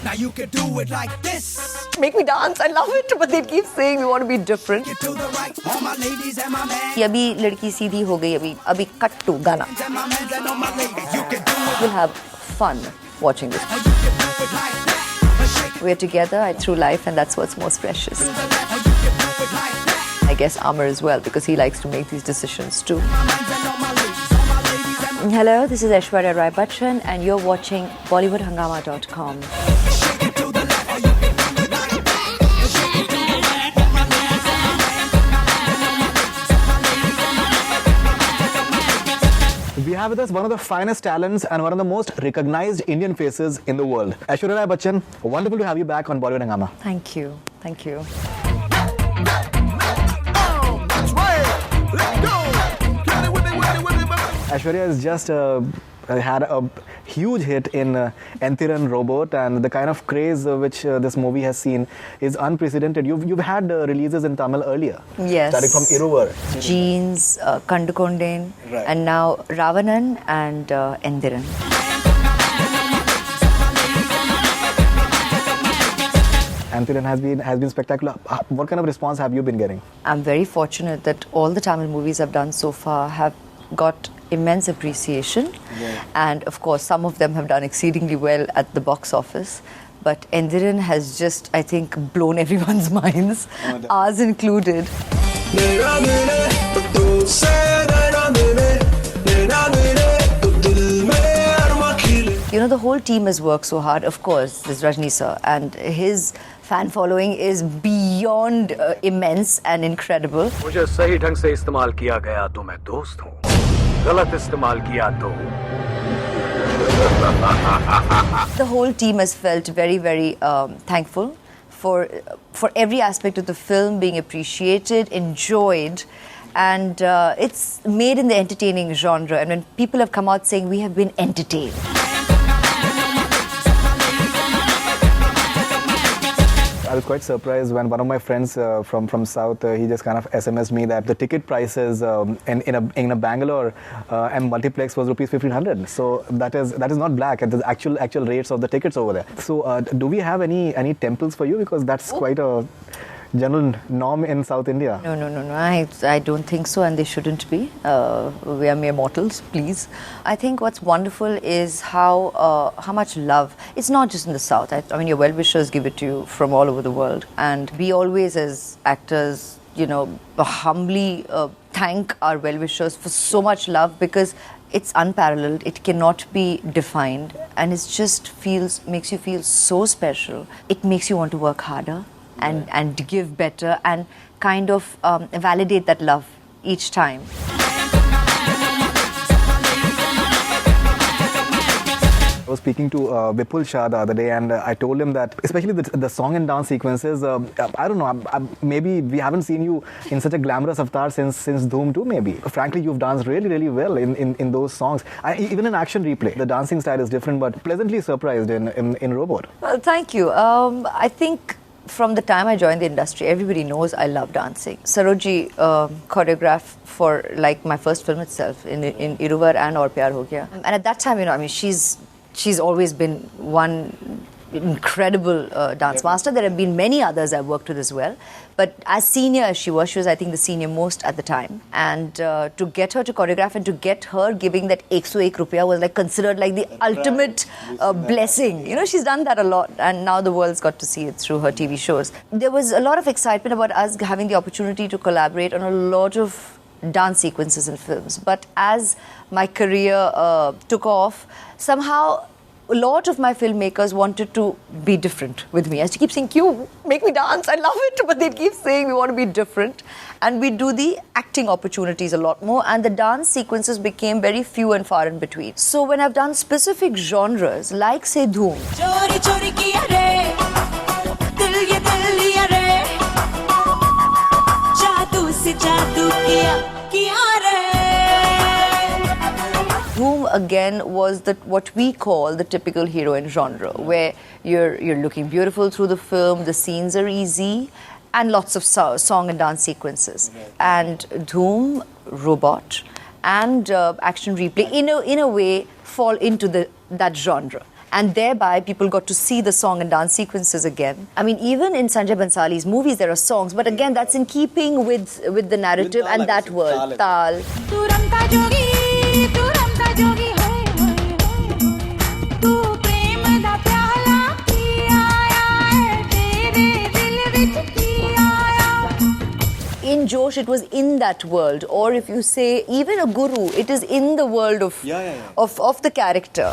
Now you can do it like this. Make me dance, I love it, but they keep saying we want to be different. Get to the right, all my ladies and my men. कि अभी लड़की सीधी हो गई अभी cut to गाना. And my men and all my ladies, you can do it. We'll have fun watching this. You can do it like that. We're together through life, and that's what's most precious. You can do it like that. I guess Amar as well, because he likes to make these decisions too. My men and all my ladies, all my ladies and Hello, this is Aishwarya Rai Bachchan, and you're watching BollywoodHungama.com. shake it to the left, or you can do it like that. Shake it to the right, all my ladies and my men. We have with us one of the finest talents and one of the most recognized Indian faces in the world. Aishwarya Rai Bachchan, wonderful to have you back on Bollywood Hungama. Thank you. Thank you. Aishwarya has just had a huge hit in Endhiran Robot, and the kind of craze which this movie has seen is unprecedented. You've had releases in Tamil earlier. Yes. Starting from Iruvar. Jeans, Kandukondain, Right. and now Ravanan and Endhiran. Endhiran has been spectacular. What kind of response have you been getting? I'm very fortunate that all the Tamil movies I've done so far have got immense appreciation, and of course some of them have done exceedingly well at the box office, but Endhiran has just, I think, blown everyone's minds, ours included. You know, the whole team has worked so hard. Of course, there's Rajni sir, and his fan following is beyond immense and incredible. मुझे सही ढंग से इस्तेमाल किया गया तो मैं दोस्त हूँ, गलत इस्तेमाल किया तो The whole team has felt very, very thankful for every aspect of the film being appreciated, enjoyed, and it's made in the entertaining genre. And when people have come out saying we have been entertained. I was quite surprised when one of my friends from South, he just kind of SMS'd me that the ticket prices in a Bangalore and multiplex was rupees 1,500. So that is not black. It is actual rates of the tickets over there. So do we have any temples for you, because that's quite a general norm in South India? No. I don't think so, and they shouldn't be. We are mere mortals, please. I think what's wonderful is how much love. It's not just in the South. I mean, your well-wishers give it to you from all over the world, and we always, as actors, you know, humbly thank our well-wishers for so much love, because it's unparalleled. It cannot be defined, and it just makes you feel so special. It makes you want to work harder. And give better, and kind of validate that love each time. I was speaking to Vipul Shah the other day, and I told him that especially the song and dance sequences, I don't know, maybe we haven't seen you in such a glamorous avatar since Dhoom 2 maybe. Frankly, you've danced really, really well in those songs. Even in Action Replay, the dancing style is different, but pleasantly surprised in Robot. Well, thank you. I think from the time I joined the industry, everybody knows I love dancing. Saroji choreographed for like my first film itself in Iruvar and Aur Pyar Ho Gaya. And at that time, you know, I mean, she's always been one incredible dance master. There have been many others I've worked with as well. But as senior as she was I think the senior most at the time. And to get her to choreograph and to get her giving that 101 rupiah was like considered like the ultimate blessing. You know, she's done that a lot, and now the world's got to see it through her TV shows. There was a lot of excitement about us having the opportunity to collaborate on a lot of dance sequences in films. But as my career took off, somehow a lot of my filmmakers wanted to be different with me. I used to keep saying, "You make me dance, I love it," but they'd keep saying we want to be different. And we do the acting opportunities a lot more, and the dance sequences became very few and far in between. So when I've done specific genres, like say Dhoom, चोरी चोरी किया रे दिल ये दिल लिया रे जादू से जादू किया रे Dhoom again was what we call the typical heroine genre, where you're looking beautiful through the film, the scenes are easy, and lots of song and dance sequences. And Dhoom, Robot, and Action Replay, in a way, fall into that genre. and thereby people got to see the song and dance sequences again. I mean, even in Sanjay Bansali's movies there are songs, but again that's in keeping with the narrative and that word, tal. तू रमता जोगी होए होए होए तू प्रेम दा प्याला P आया है तेरे दिल विच की आया. In Josh, it was in that world, or if you say even a guru, it is in the world of of the character.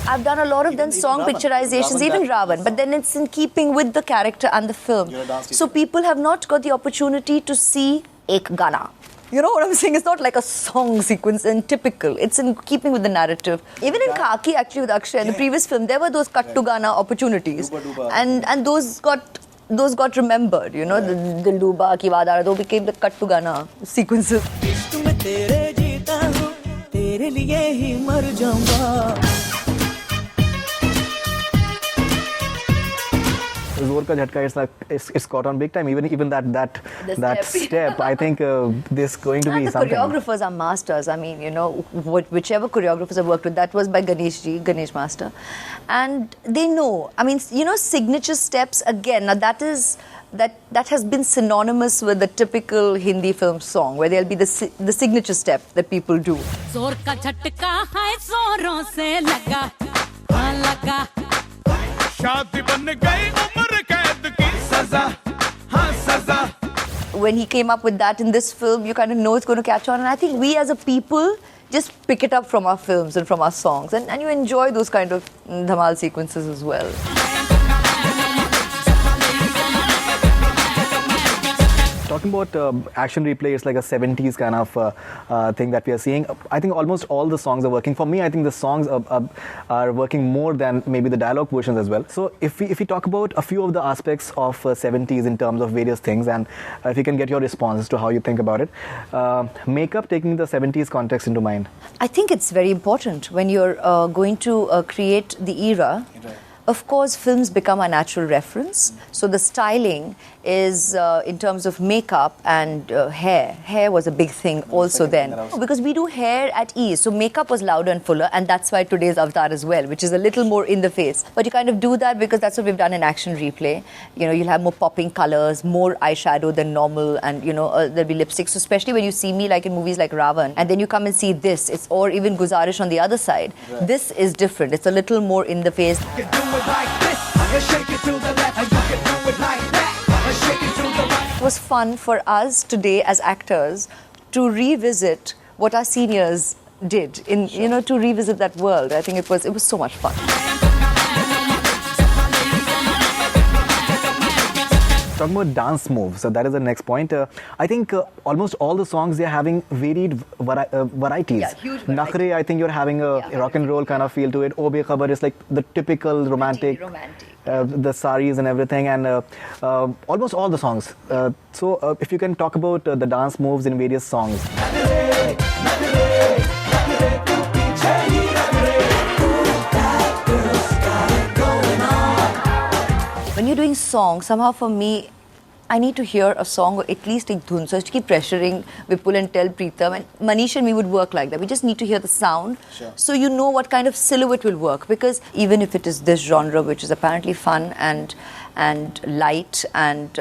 I've done a lot of then song picturizations, even Ravan, but then it's in keeping with the character and the film. So people have not got the opportunity to see ek gana. You know what I'm saying? It's not like a song sequence and typical. It's in keeping with the narrative. Even in Khaki, actually, with Akshay, in the previous film, there were those cut to Gana opportunities. And those got remembered, you know, the Luba, Kivadara, those became the cut to Gana sequences. Zor Ka Jhatka, it's caught on big time. Even that step, I think this is going to be something. The choreographers are masters. I mean, you know, whichever choreographers I've worked with, that was by Ganesh Master, and they know. I mean, you know, signature steps again. Now that has been synonymous with the typical Hindi film song, where there'll be the signature step that people do. जोर का झटका है जोरों से लगा हाँ लगा शादी बन गई उम्र कैद की सजा हाँ सजा. When he came up with that in this film, you kind of know it's going to catch on. And I think we as a people just pick it up from our films and from our songs. And you enjoy those kind of dhamal sequences as well. Talking about Action Replayy, it's like a 70s kind of thing that we are seeing. I think almost all the songs are working. For me, I think the songs are working more than maybe the dialogue versions as well. So if we talk about a few of the aspects of 70s in terms of various things, and if you can get your responses to how you think about it. Makeup, taking the 70s context into mind. I think it's very important when you're going to create the era. Of course, films become a natural reference. So the styling is in terms of makeup and hair. Hair was a big thing also then. Because we do hair at ease. So makeup was louder and fuller, and that's why today's Avatar as well, which is a little more in the face. But you kind of do that because that's what we've done in Action Replay. You know, you'll have more popping colors, more eyeshadow than normal, and you know, there'll be lipsticks. So especially when you see me like in movies like Ravan, and then you come and see this, or even Guzarish on the other side. Right. This is different. It's a little more in the face. You can do it like this, and shake it to the left, and you can do it like that, and shake it to the right. It was fun for us today as actors to revisit what our seniors did, you know, to revisit that world. I think it was so much fun. Talking about dance moves, so that is the next point. I think almost all the songs, they're having varied varieties. Yeah, huge variety. Nakhre, I think you're having a rock and roll kind of feel to it. O Bekhabar is like the typical romantic. The saris and everything, and almost all the songs. So if you can talk about the dance moves in various songs. When you're doing songs, somehow for me, I need to hear a song or at least a dhun. So I have to keep pressuring Vipul and tell Preetham, and Manish and me would work like that. We just need to hear the sound, so you know what kind of silhouette will work. Because even if it is this genre, which is apparently fun and light, and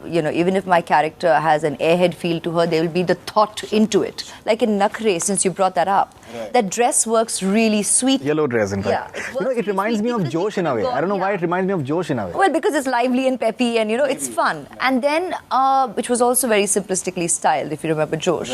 you know, even if my character has an airhead feel to her, there will be the thought into it. Like in Nakhre, since you brought that up, that dress works really sweet. Yellow dress, in fact. Yeah, you know, it reminds me of Josh in a way. I don't know why it reminds me of Josh in a way. Well, because it's lively and peppy, and you know, it's fun. And then, which was also very simplistically styled, if you remember Josh.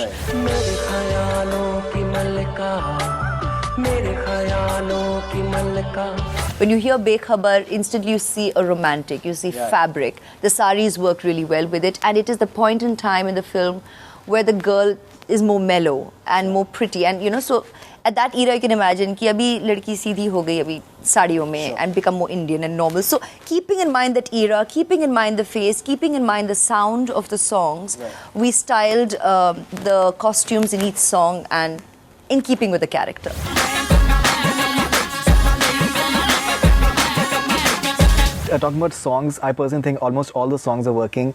When you hear Bekhabar, instantly you see a romantic, you see fabric. The saris work really well with it, and it is the point in time in the film where the girl is more mellow and more pretty, and you know, so at that era you can imagine कि अभी लड़की सीधी हो गई अभी साड़ियों में and become more Indian and normal. So keeping in mind that era, keeping in mind the face, keeping in mind the sound of the songs, we styled the costumes in each song and in keeping with the character. talking about songs, I personally think almost all the songs are working.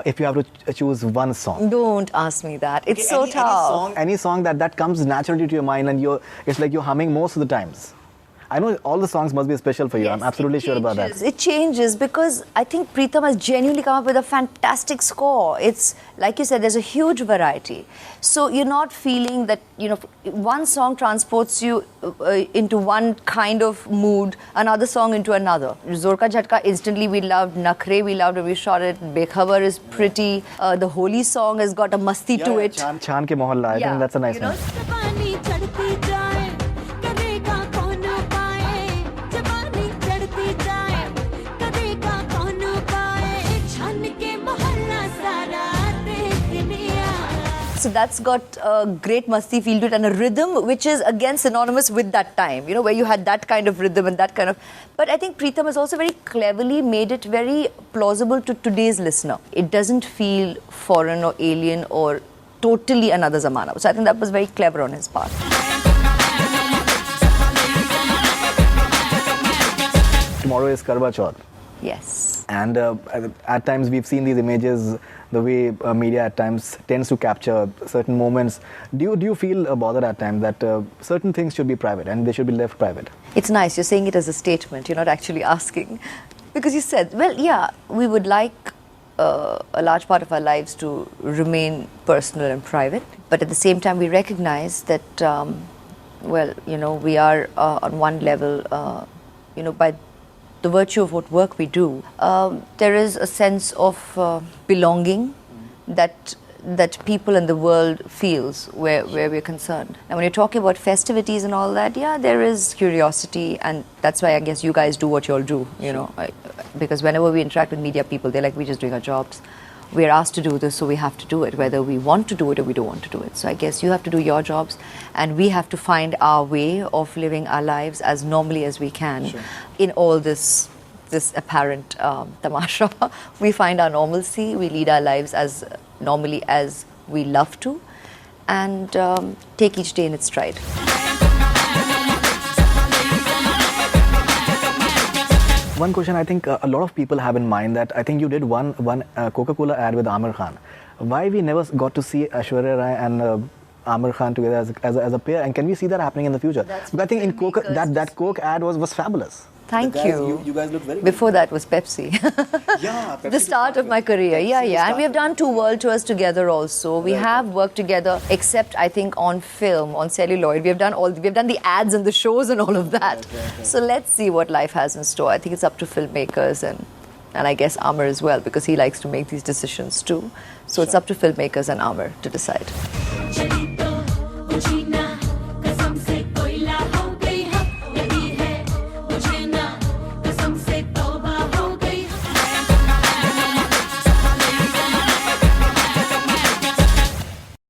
If you have to choose one song. Don't ask me that. It's so tough. Any song that comes naturally to your mind and it's like you're humming most of the times. I know all the songs must be special for you. I'm absolutely sure about that. It changes because I think Preetham has genuinely come up with a fantastic score. It's like you said, there's a huge variety. So you're not feeling that, one song transports you into one kind of mood, another song into another. Zor Ka Jhatka, instantly we loved. Nakhre we loved when we shot it. Bekhabar is pretty. The Holi song has got a masti to it. Chan Ke Mohalla, I think that's a nice one. जवानी चढ़ती जाए करेगा कौन पाए जवानी चढ़ती जाए करेगा कौन पाए छन के मोहल्ला सारा देखनिया. So that's got a great masti feel to it and a rhythm which is again synonymous with that time, where you had that kind of rhythm and that kind of... But I think Preetham has also very cleverly made it very plausible to today's listener. It doesn't feel foreign or alien or totally another zamana. So I think that was very clever on his part. Tomorrow is Karwa Chauth. Yes. And at times we've seen these images, the way media at times tends to capture certain moments. Do you feel bothered at times that certain things should be private and they should be left private? It's nice. You're saying it as a statement. You're not actually asking. Because you said, well, yeah, we would like a large part of our lives to remain personal and private. But at the same time, we recognize that, we are on one level, by the virtue of what work we do, there is a sense of belonging that people in the world feels where we're concerned. And when you're talking about festivities and all that, yeah, there is curiosity, and that's why I guess you guys do what you all do, because whenever we interact with media people, they're like, we're just doing our jobs. We're asked to do this, so we have to do it, whether we want to do it or we don't want to do it. So I guess you have to do your jobs, and we have to find our way of living our lives as normally as we can in all this apparent tamasha. We find our normalcy, we lead our lives as normally as we love to, and take each day in its stride. One question I think a lot of people have in mind, that I think you did one Coca-Cola ad with Amir Khan. Why we never got to see Aishwarya Rai and Amir Khan together as a pair, and can we see that happening in the future? But I think in Coke, that Coke ad was fabulous. Thank you. You guys look very Before that was Pepsi. Yeah, Pepsi the start of my career. Yeah. And we have done 2 world tours together also. We have worked together, except I think on film, on celluloid. We have done the ads and the shows and all of that. Right. So let's see what life has in store. I think it's up to filmmakers and I guess Amir as well, because he likes to make these decisions too. So it's up to filmmakers and Amir to decide.